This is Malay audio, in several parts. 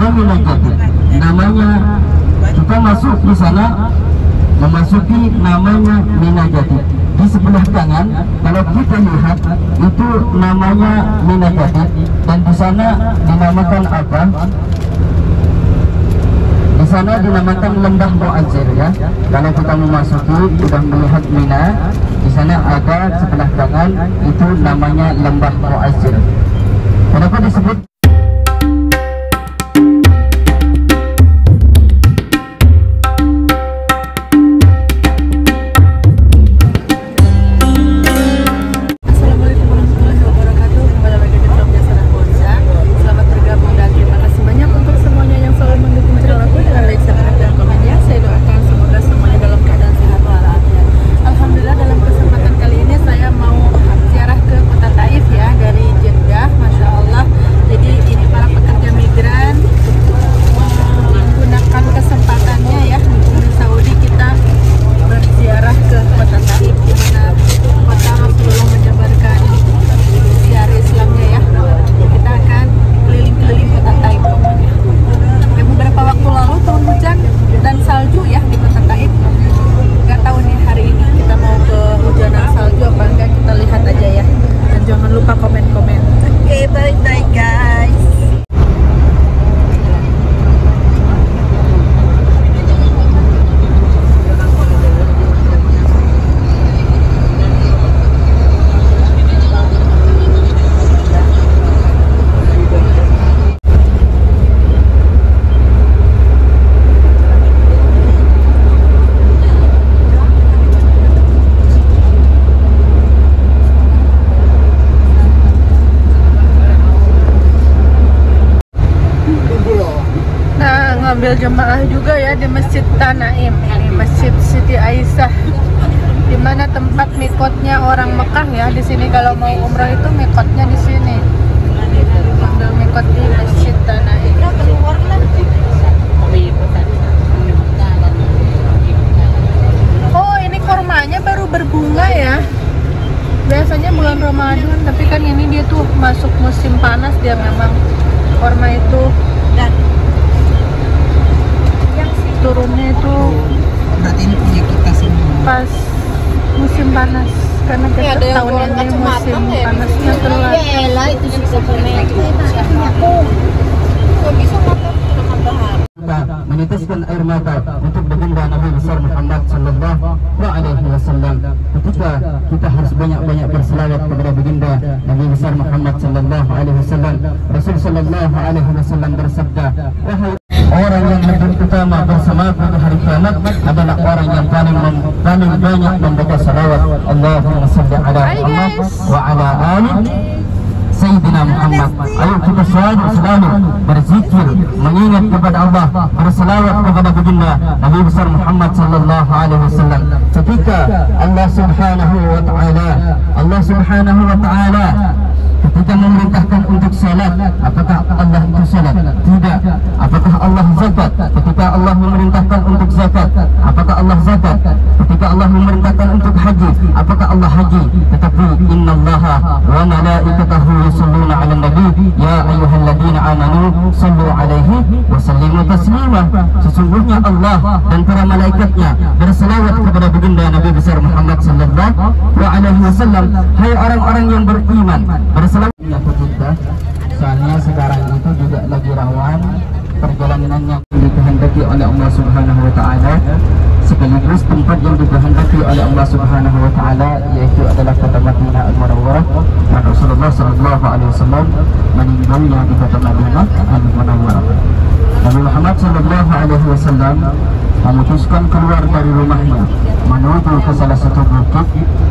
ada Mina Jadid. Namanya kita masuk di sana, memasuki namanya Mina Jadid. Di sebelah kanan kalau kita lihat itu namanya Mina Jadid, dan di sana dinamakan apa? Di sana dinamakan Lembah Mu'azzir ya. Kalau kita memasuki sudah melihat Mina, di sana ada sebelah kanan itu namanya Lembah Mu'azzir. Kenapa disebut? Ambil jemaah juga ya di Masjid Tanaim, ini Masjid Siti Aisyah, di mana tempat mikotnya orang Mekah ya. Di sini kalau mau umroh itu mikotnya di sini. Ambil mikot di Masjid Tanaim. Oh, ini kormanya baru berbunga ya. Biasanya bulan Ramadan, tapi kan ini dia tuh masuk musim panas, dia memang korma itu dan turunnya itu berarti ini punya kita semua pas musim panas, karena kita tahun ini musim panasnya telat. Itu meneteskan air mata untuk baginda Nabi besar Muhammad sallallahu alaihi wasallam. Ketika kita harus banyak-banyak berselawat kepada baginda Nabi besar Muhammad sallallahu alaihi wasallam. Rasul sallallahu alaihi wasallam bersabda, wahai orang yang lebih utama bersama pada hari kiamat adalah orang yang paling banyak membaca salawat Allahumma salli ala Muhammad wa ala ali Sayyidina Muhammad. Ayo kita selalu berzikir, mengingat kepada Allah, berselawat kepada baginda Nabi besar Muhammad sallallahu alaihi wasallam. Ketika Allah Subhanahu wa taala ketika memerintahkan untuk salat, apakah Allah itu salat? Tidak. Apakah Allah zakat? Ketika Allah memerintahkan untuk zakat, apakah Allah zakat? Ketika Allah memerintahkan untuk haji, apakah Allah haji? Tetapi innallaha wa malaikatahu yusholluna 'alan nabi ya ayyuhalladzina amanu shallu 'alaihi wa sallimu taslima. Sesungguhnya Allah dan para malaikatnya berselawat kepada baginda Nabi besar Muhammad sallallahu alaihi wasallam. Hai orang-orang yang beriman, berselawat kita. Soalnya sekarang itu juga lagi rawan perjalanan yang dikehendaki oleh Allah Subhanahu wa taala, sekaligus tempat yang dikehendaki oleh Allah Subhanahu wa taala, yaitu adalah kota Madinah Al-Munawwarah. Dan Rasulullah sallallahu alaihi wasallam meninggalnya di kota Madinah Al-Munawwarah. Nabi Muhammad sallallahu alaihi wasallam memutuskan keluar dari rumahnya menuju ke salah satu bukit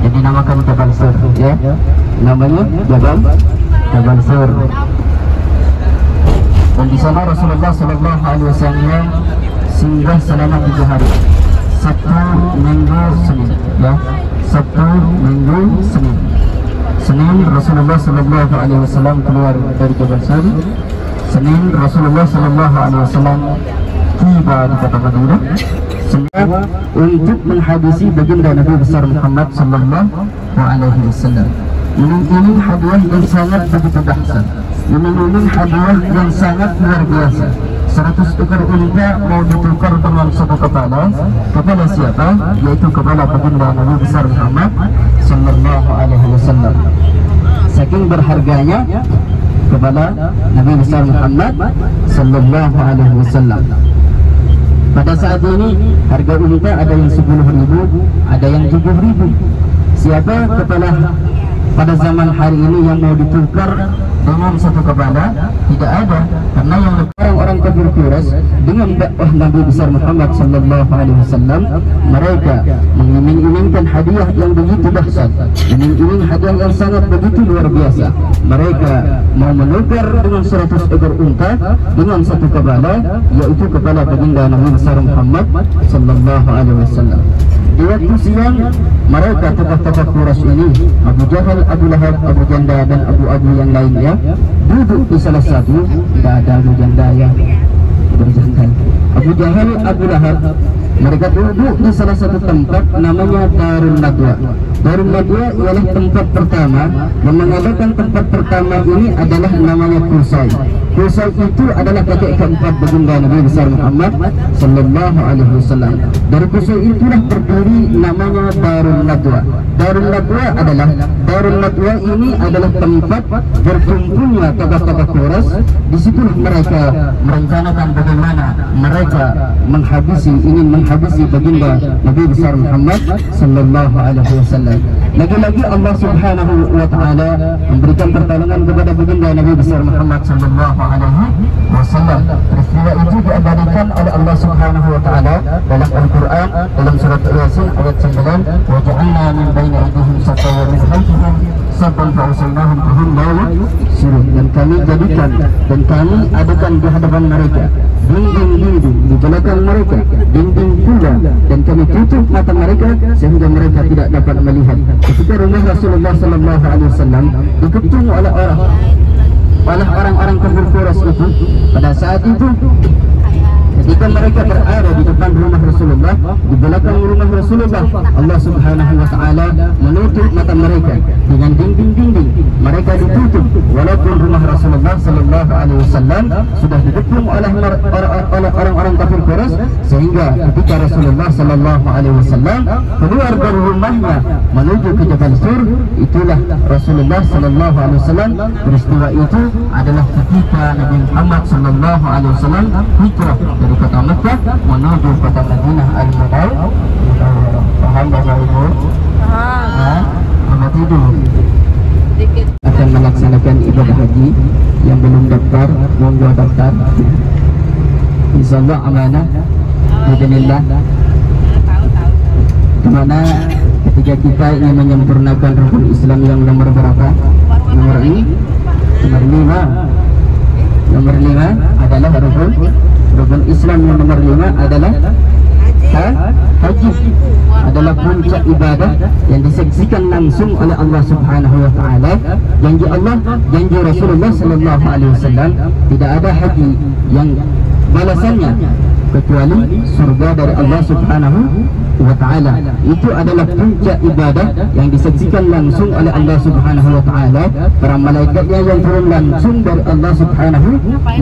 yang dinamakan Jabal Sur, ya. Namanya Jabal Sur. Dan di sana Rasulullah sallallahu alaihi wasallam singgah selama 3 hari. Sabtu, Minggu, Senin, ya. Sabtu, Minggu, Senin. Senin Rasulullah sallallahu alaihi wasallam keluar dari Jabal Sur. Senin Rasulullah sallallahu alaihi wasallam tiba di kota Madinah semua untuk menghadisi baginda Nabi besar Muhammad sallallahu alaihi wasallam. Ini hadiah yang sangat begitu dahsyat. Ini hadiah yang sangat luar biasa. 100 ekor unta mau ditukar dengan satu kepala siapa? Yaitu kepala baginda Nabi besar Muhammad sallallahu alaihi wasallam. Saking berharganya kepala Nabi besar Muhammad sallallahu alaihi wasallam. Pada saat ini harga unta ada yang 10.000, ada yang 7.000. Siapa kepala pada zaman hari ini yang mau ditukar dengan satu kepala? Tidak ada, karena yang orang-orang kafir Quraisy dengan dakwah Nabi besar Muhammad sallallahu alaihi wasallam, mereka mengiming-imingkan hadiah yang begitu dahsyat, iming-iming hadiah yang sangat begitu luar biasa. Mereka mau menukar dengan 100 ekor unta dengan satu kepala, yaitu kepala baginda Nabi besar Muhammad sallallahu alaihi wasallam. Di waktu siang, mereka tokoh-tokoh Quraisy ini, Abu Jahal, Abu Lahab, Abu Janda dan Abu yang lainnya, duduk di salah satu. Tidak ada Abu Janda ya, berjangkal. Abu Jahal, Abu Lahab, mereka duduk di salah satu tempat namanya Darun Nadwa. Darun Nadwa ialah tempat pertama. Yang mengadakan tempat pertama ini adalah namanya Qusay. Qusay itu adalah kakek keempat baginda Nabi besar Muhammad sallallahu alaihi wasallam. Dari Qusay itulah berdiri namanya Darun Nadwa. Darun Nadwa ini adalah tempat berkumpulnya tokoh-tokoh Quraisy. Di situlah mereka merencanakan bagaimana mereka ingin menghabisi baginda Nabi besar Muhammad sallallahu alaihi wasallam. Lagi-lagi Allah Subhanahu wa taala memberikan pertolongan kepada baginda Nabi besar Muhammad sallallahu alaihi wasallam. Peristiwa itu diabadikan oleh Allah Subhanahu wa taala dalam Al-Qur'an, dalam surat Yasin ayat 9, wa ja'alna min baini aydihim saddan wa min khalfihim saddan fa arsalnahum fahum la yubsirun. Dan kami jadikan dan kami adakan di hadapan mereka dinding-dinding, di belakang mereka dinding pula, dan kami tutup mata mereka sehingga mereka tidak dapat melihat. Ketika rumah Rasulullah sallallahu alaihi wasallam dikepung oleh orang-orang kafir Quraisy itu, pada saat itu ketika mereka berada di depan rumah Rasulullah, di belakang rumah Rasulullah, Allah Subhanahu wa taala menutup mata mereka dengan dinding-dinding. Mereka ditutup walaupun rumah Rasulullah sallallahu alaihi wasallam sudah dikepung oleh orang-orang kafir Quraisy, sehingga ketika Rasulullah sallallahu alaihi wasallam keluar dari rumahnya menuju ke Jabal Sur, itulah Rasulullah sallallahu alaihi wasallam. Peristiwa itu adalah ketika Nabi Muhammad sallallahu alaihi wasallam hijrah dari kota Mekah menuju kota Madinah Al-Munawwarah. Paham Bapak Ibu? Paham. Selamat tidur. Akan melaksanakan ibadah haji. Yang belum daftar, monggo daftar. Insyaallah amanah. Bismillah. Kemana ketika kita ingin menyempurnakan rukun Islam yang nomor berapa? Nomor 5. Nomor 5 adalah rukun Islam yang nomor 5 adalah haji. Adalah puncak ibadah yang disaksikan langsung oleh Allah Subhanahu wa taala. Janji Allah, janji Rasulullah sallallahu alaihi wasallam, tidak ada haji yang balasannya kecuali surga dari Allah Subhanahu wa taala. Itu adalah puncak ibadah yang disaksikan langsung oleh Allah Subhanahu wa taala. Para malaikatnya yang turun langsung dari Allah Subhanahu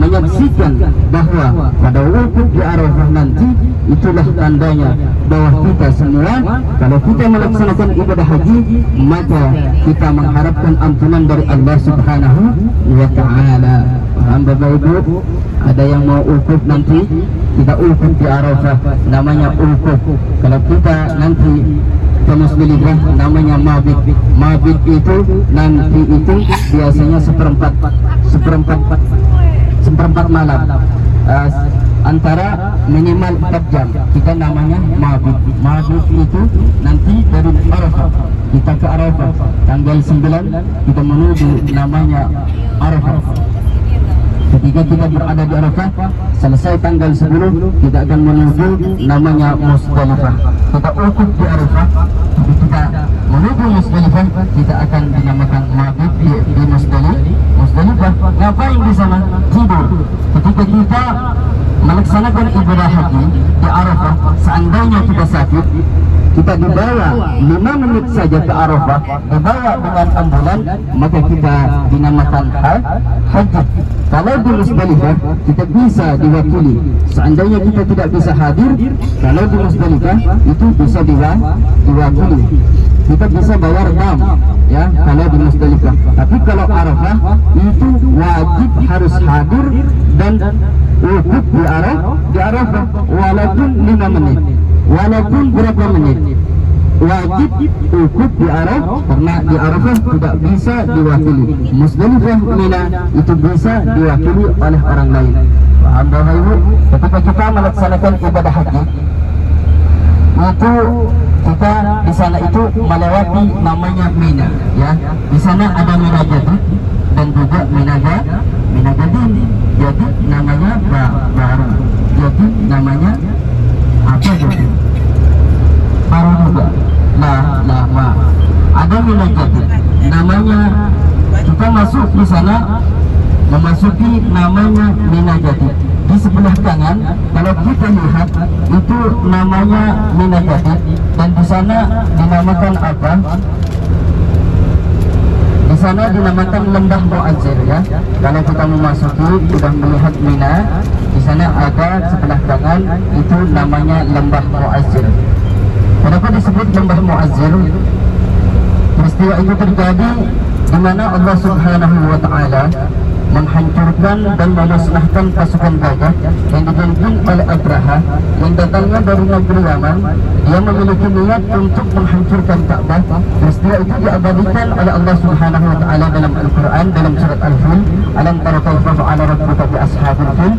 menyaksikan bahwa pada wukuf di Arafah nanti, itulah tandanya bahwa kita semua, kalau kita melaksanakan ibadah haji, maka kita mengharapkan ampunan dari Allah Subhanahu wa taala. Paham Bapak Ibu? Ada yang mau wukuf nanti, kita wukuf di Arafah, namanya wukuf. Kalau kita nanti ke Musdalifah, namanya mabit. Mabit itu nanti itu biasanya seperempat malam, antara minimal 4 jam. Kita namanya mabit. Mabit itu nanti dari Arafah kita ke Arafah tanggal 9 kita menuju namanya Arafah. Ketika kita berada di Arafah, selesai tanggal 10 kita akan menuju namanya Musdalifah. Kita wukuf di Arafah, kita menuju Musdalifah, kita akan dinamakan mabit di Musdalifah. Ngapain di sana? Tidur. Ketika kita melaksanakan ibadah haji di Arafah, seandainya kita sakit, kita dibawa 5 menit saja ke Arafah, dibawa dengan ambulan, maka kita dinamakan haji. Kalau di Musdalifah kita bisa diwakili. Seandainya kita tidak bisa hadir, kalau di Musdalifah itu bisa diwakili. Kita bisa bayar dam, ya, kalau di Musdalifah. Tapi kalau Arafah itu wajib harus hadir dan wukuf di Arafah walaupun 5 menit, walaupun berapa menit. Wajib wukuf di Arafah, karena di Arafah tidak bisa diwakili. Musdalifah, Mina itu bisa diwakili oleh orang lain. Paham Bapak Ibu? Ketika kita melaksanakan ibadah haji, itu kita di sana itu melewati namanya Mina, ya. Di sana ada Mina Jadi dan juga Mina Jadi. Jadi namanya baru. Jadi namanya apa jadi? Baru juga. Lama. Ada Mina Jadi. Namanya kita masuk di sana memasuki namanya Mina Jadi. Di sebelah kanan kalau kita lihat itu namanya Mina Jadi dan di sana dinamakan apa? Di sana dinamakan Lembah Mu'azzir, ya. Kalau kita memasuki sudah melihat Mina, di sana ada sebelah kanan itu namanya Lembah Mu'azzir. Kenapa disebut Lembah Mu'azzir? Peristiwa itu terjadi di mana Allah Subhanahu wa Ta'ala menghancurkan dan memusnahkan pasukan gajah yang dipimpin oleh Abraha yang datangnya dari negeri Yaman. Dia memiliki niat untuk menghancurkan Ka'bah. Peristiwa itu diabadikan oleh Allah Subhanahu wa Ta'ala dalam Al-Quran, dalam surat Al-Fil. Alam tara kaifa fa'ala rabbuka bi ashabil fil.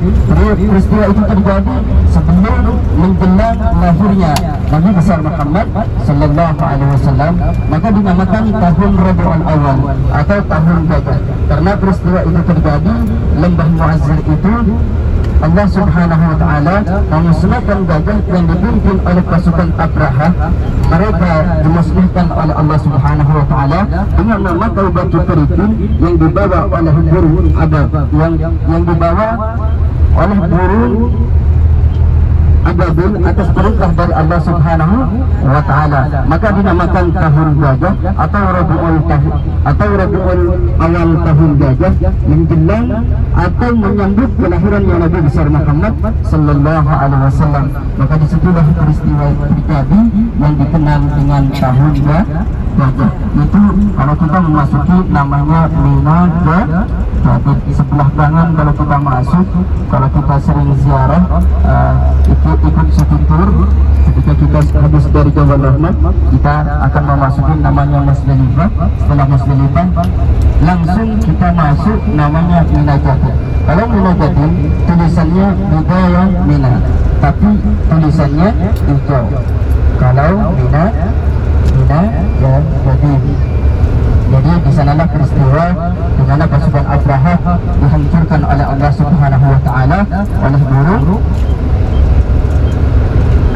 Peristiwa itu terjadi sebelum menjelang lahirnya Nabi besar Muhammad sallallahu alaihi wasallam, maka dinamakan tahun Rabiul Awal atau tahun gajah. Karena peristiwa itu terjadi, Lembah Mu'azzir itu Allah Subhanahu wa Ta'ala memusnahkan gajah yang dipimpin oleh pasukan Abraha. Mereka dimusnahkan oleh Allah Subhanahu wa Ta'ala dengan nama Taubatul Tariqin yang dibawa oleh burung abab, yang dibawa oleh burung ababil atas perintah dari Allah Subhanahu wa Ta'ala. Maka dinamakan tahun gajah atau Rabiul Awal, tahun gajah, menjelang atau menyambut kelahirannya Nabi besar Muhammad sallallahu alaihi wasallam. Maka disitulah peristiwa terjadi yang dikenal dengan tahun gajah. Itu kalau kita memasuki namanya Mina Jadi di sebelah kanan kalau kita masuk, kalau kita sering ziarah, ikut city tour, ketika kita habis dari Jabal Rahmah, kita akan memasuki namanya Musdalifah. Setelah Musdalifah langsung kita masuk namanya Mina Jadi. Kalau Mina Jadi tulisannya Bidayah Mina, tapi tulisannya hijau. Kalau Mina Jadi. Jadi di sanalah peristiwa di mana pasukan Abraha dihancurkan oleh Allah Subhanahu wa Ta'ala oleh burung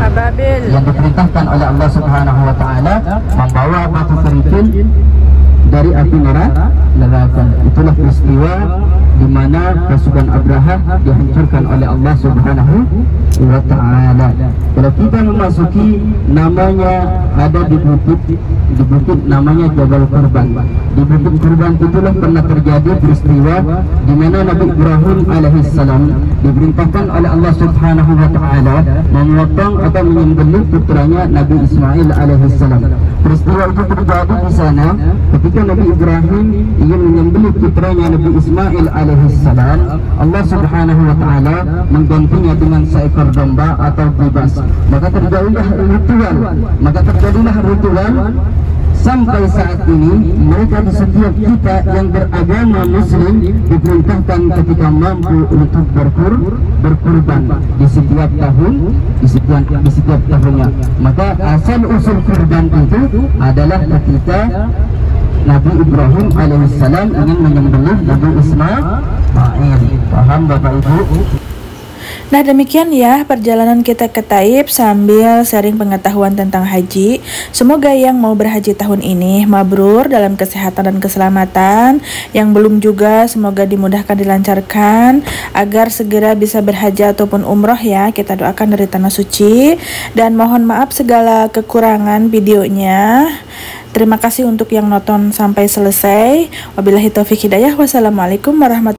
ababil yang diperintahkan oleh Allah Subhanahu wa Ta'ala membawa batu kerikil dari api neraka. Itulah peristiwa di mana pasukan Abraha dihancurkan oleh Allah Subhanahu wa Ta'ala. Kalau kita memasuki namanya ada di bukit namanya Jabal Kurban. Di bukit Kurban itulah pernah terjadi peristiwa di mana Nabi Ibrahim alaihissalam diperintahkan oleh Allah Subhanahu wa Ta'ala memotong atau menyembelih putranya Nabi Ismail alaihissalam. Peristiwa itu terjadi di sana ketika Nabi Ibrahim ingin menyembelih putranya Nabi Ismail alaihissalam. Allah Subhanahu wa Ta'ala menggantinya dengan seekor domba atau bebas. Maka terjadilah ritual sampai saat ini. Mereka di setiap kita yang beragama Muslim diperintahkan ketika mampu untuk berkurban di setiap tahun, di setiap tahunnya. Maka asal usul kurban itu adalah ketika Nabi Ibrahim alaihissalam ingin menyembelih Nabi Ismail. Paham Bapak Ibu? Nah demikian ya perjalanan kita ke Taif sambil sharing pengetahuan tentang haji. Semoga yang mau berhaji tahun ini mabrur dalam kesehatan dan keselamatan. Yang belum juga semoga dimudahkan, dilancarkan agar segera bisa berhaji ataupun umroh ya. Kita doakan dari tanah suci. Dan mohon maaf segala kekurangan videonya. Terima kasih untuk yang nonton sampai selesai. Wabillahi taufiq hidayah. Wassalamualaikum warahmatullahi wabarakatuh.